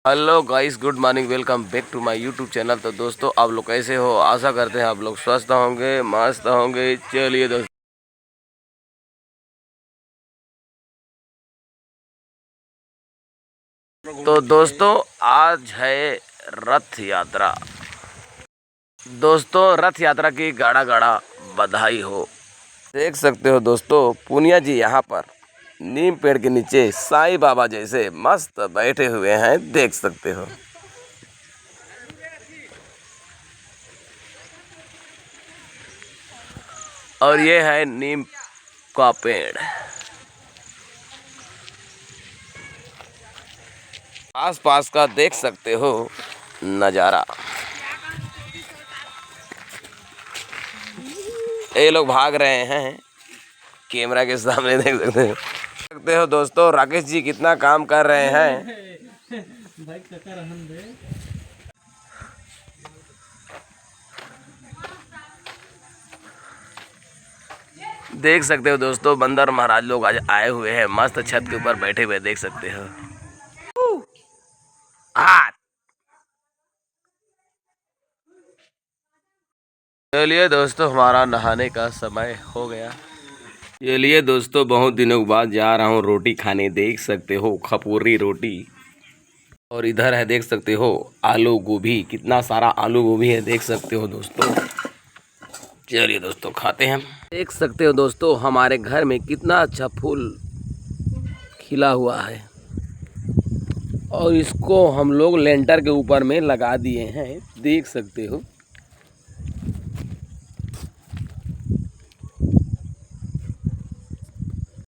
Hello guys, good morning. Welcome back to my YouTube channel. तो दोस्तों, आप लोग कैसे हो? आशा करते हैं आप लोग स्वस्थ होंगे, मस्त होंगे। चलिए दोस्तों, तो दोस्तों आज है रथ यात्रा। दोस्तों, रथ यात्रा की गाड़ा गाड़ा बधाई हो। देख सकते हो दोस्तों, पूनिया जी यहाँ पर नीम पेड़ के नीचे साईं बाबा जैसे मस्त बैठे हुए हैं, देख सकते हो। और ये है नीम का पेड़। आस पास का देख सकते हो नज़ारा। ये लोग भाग रहे हैं कैमरा के सामने, देख सकते हो दोस्तों, राकेश जी कितना काम कर रहे हैं। देख सकते हो दोस्तों, बंदर महाराज लोग आज आए हुए हैं, मस्त छत के ऊपर बैठे हुए, देख सकते हो। आ चलिए दोस्तों, हमारा नहाने का समय हो गया। चलिए दोस्तों, बहुत दिनों के बाद जा रहा हूँ रोटी खाने, देख सकते हो खपूरी रोटी। और इधर है, देख सकते हो आलू गोभी, कितना सारा आलू गोभी है, देख सकते हो दोस्तों। चलिए दोस्तों, खाते हैं। देख सकते हो दोस्तों, हमारे घर में कितना अच्छा फूल खिला हुआ है और इसको हम लोग लेंटर के ऊपर में लगा दिए हैं, देख सकते हो।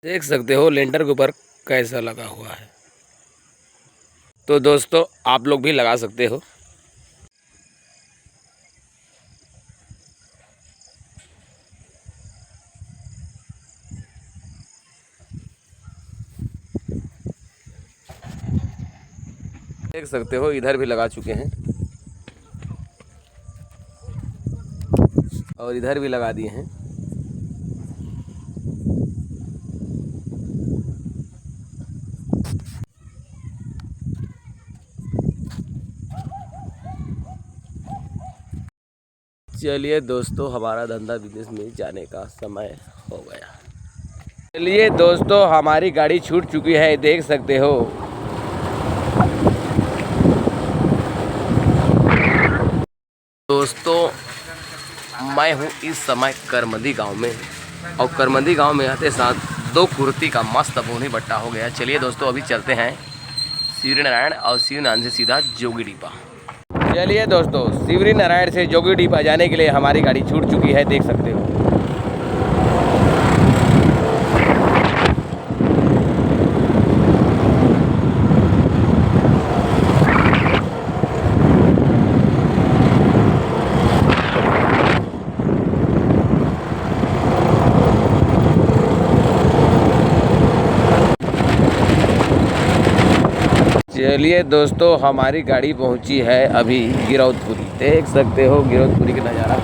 देख सकते हो लेंटर के ऊपर कैसा लगा हुआ है। तो दोस्तों, आप लोग भी लगा सकते हो। देख सकते हो इधर भी लगा चुके हैं और इधर भी लगा दिए हैं। चलिए दोस्तों, हमारा धंधा बिजनेस में जाने का समय हो गया। चलिए दोस्तों, हमारी गाड़ी छूट चुकी है, देख सकते हो। दोस्तों, मैं हूँ इस समय करमदी गांव में, और करमदी गांव में आते साथ दो कुर्ती का मस्त बोनी बट्टा हो गया। चलिए दोस्तों, अभी चलते हैं शिवरी नारायण, और शिवरी नारायण से सीधा जोगी डीपा। चलिए दोस्तों, शिवरी नारायण से जोगी डीपा जाने के लिए हमारी गाड़ी छूट चुकी है, देख सकते हो। चलिए दोस्तों, हमारी गाड़ी पहुंची है अभी गिरौदपुरी, देख सकते हो गिरौदपुरी का नज़ारा।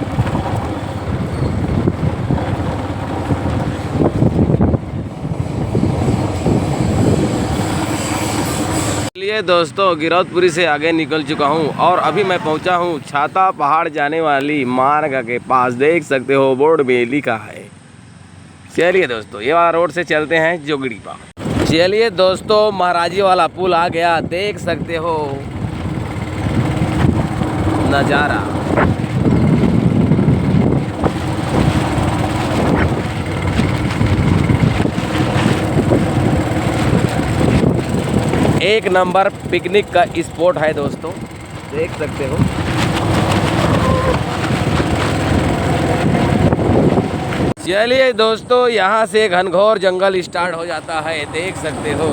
चलिए दोस्तों, गिरौदपुरी से आगे निकल चुका हूं और अभी मैं पहुंचा हूं छाता पहाड़ जाने वाली मार्ग के पास, देख सकते हो बोर्ड में लिखा है। चलिए दोस्तों, ये वाला रोड से चलते हैं जोगीडीपा। चलिए दोस्तों, महाराजी वाला पुल आ गया, देख सकते हो नज़ारा। एक नंबर पिकनिक का स्पॉट है दोस्तों, देख सकते हो। चलिए दोस्तों, यहाँ से घनघोर जंगल स्टार्ट हो जाता है, देख सकते हो।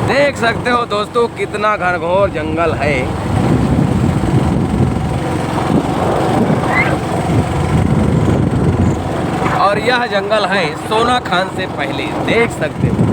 देख सकते हो दोस्तों, कितना घनघोर जंगल है। और यह जंगल है सोना खान से पहले, देख सकते हो।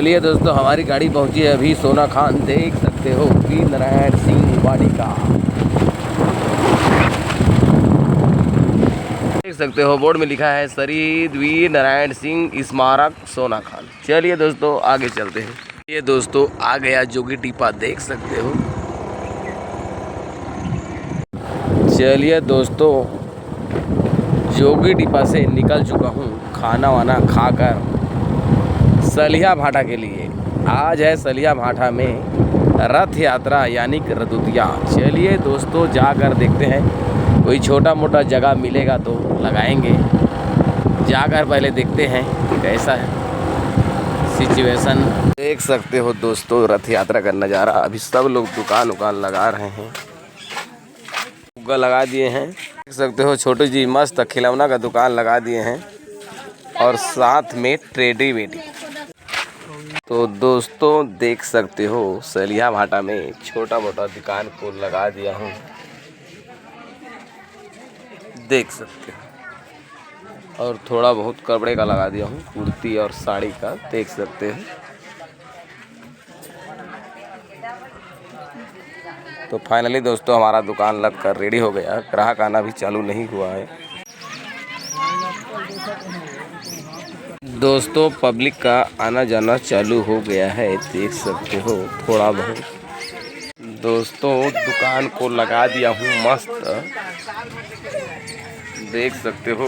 चलिए दोस्तों, हमारी गाड़ी पहुंची है अभी सोना खान, देख सकते हो वीर नारायण सिंह वाटिका, देख सकते हो बोर्ड में लिखा है शहीद वीर नारायण सिंह स्मारक सोना खान। चलिए दोस्तों आगे चलते हैं। ये दोस्तों आ गया जोगी टीपा, देख सकते हो। चलिए दोस्तों, जोगी टीपा से निकल चुका हूँ खाना वाना खाकर सलिया भाटा के लिए। आज है सलिया भाटा में रथ यात्रा यानी रथोत्सव। चलिए दोस्तों जाकर देखते हैं, कोई छोटा मोटा जगह मिलेगा तो लगाएंगे। जाकर पहले देखते हैं कि कैसा है सिचुएशन। देख सकते हो दोस्तों रथ यात्रा का नज़ारा। अभी सब लोग दुकान उकान लगा रहे हैं, फुग्गा लगा दिए हैं। देख सकते हो छोटू जी मस्त खिलौना का दुकान लगा दिए हैं और साथ में ट्रेडी वेडी। तो दोस्तों देख सकते हो सलिया भाटा में छोटा मोटा दुकान को लगा दिया हूँ, देख सकते हो। और थोड़ा बहुत कपड़े का लगा दिया हूँ, कुर्ती और साड़ी का, देख सकते हो। तो फाइनली दोस्तों हमारा दुकान लग कर रेडी हो गया। ग्राहक आना भी चालू नहीं हुआ है दोस्तों, पब्लिक का आना जाना चालू हो गया है, देख सकते हो थोड़ा बहुत। दोस्तों दुकान को लगा दिया हूँ मस्त, देख सकते हो।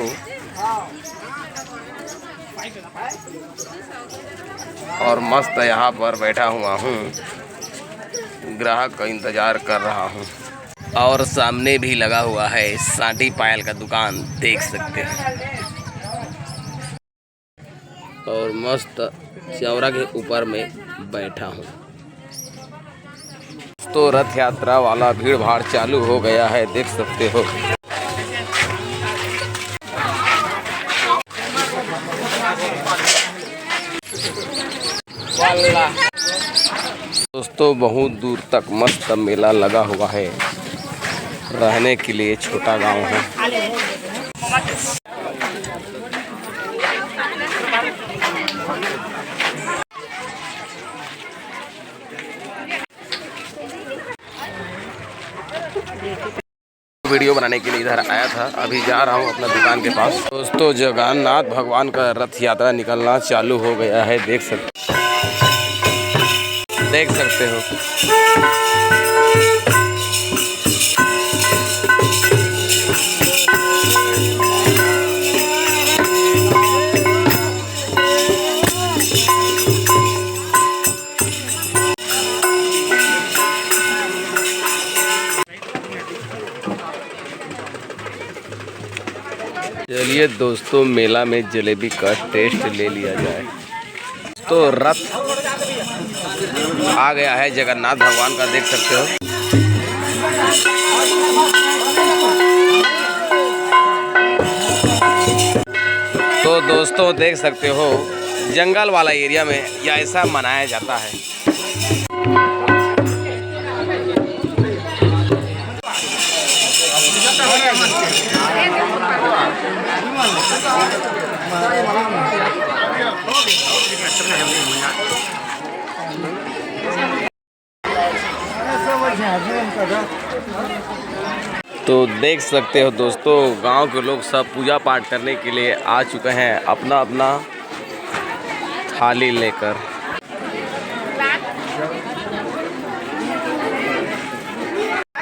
और मस्त यहाँ पर बैठा हुआ हूँ, ग्राहक का इंतज़ार कर रहा हूँ। और सामने भी लगा हुआ है सांटी पायल का दुकान, देख सकते हैं। और मस्त चौरा के ऊपर में बैठा हूँ। तो रथ यात्रा वाला भीड़ भाड़ चालू हो गया है, देख सकते हो। दोस्तों बहुत दूर तक मस्त मेला लगा हुआ है, रहने के लिए छोटा गांव है। वीडियो बनाने के लिए इधर आया था, अभी जा रहा हूँ अपना दुकान के पास। दोस्तों जगन्नाथ भगवान का रथ यात्रा निकलना चालू हो गया है, देख सकते हो। चलिए दोस्तों मेला में जलेबी का टेस्ट ले लिया जाए। तो रथ आ गया है जगन्नाथ भगवान का, देख सकते हो। तो दोस्तों देख सकते हो जंगल वाला एरिया में यह ऐसा मनाया जाता है। तो देख सकते हो दोस्तों गांव के लोग सब पूजा पाठ करने के लिए आ चुके हैं, अपना अपना थाली लेकर।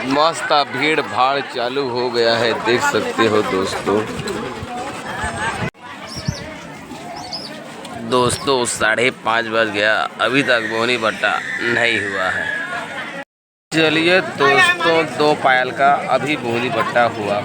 मस्त भीड़ भाड़ चालू हो गया है, देख सकते हो दोस्तों। दोस्तों 5:30 बज गया, अभी तक बोनी बट्टा नहीं हुआ है। चलिए दोस्तों 2 पायल का अभी बोनी बट्टा हुआ।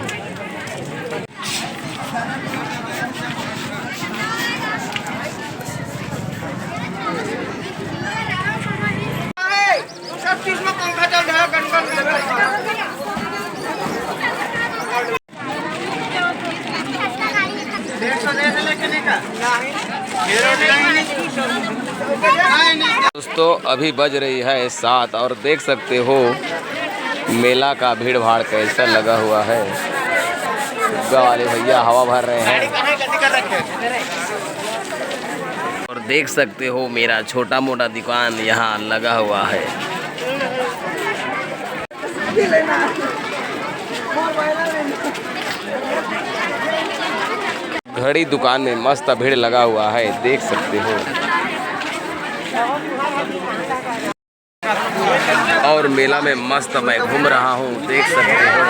दोस्तों अभी बज रही है 7 और देख सकते हो मेला का भीड़ भाड़ कैसा लगा हुआ है। फुग्गा वाले भैया हवा भर रहे हैं और देख सकते हो मेरा छोटा मोटा दुकान यहाँ लगा हुआ है। घड़ी दुकान में मस्त भीड़ लगा हुआ है, देख सकते हो। और मेला में मस्त मैं घूम रहा हूँ, देख सकते हो।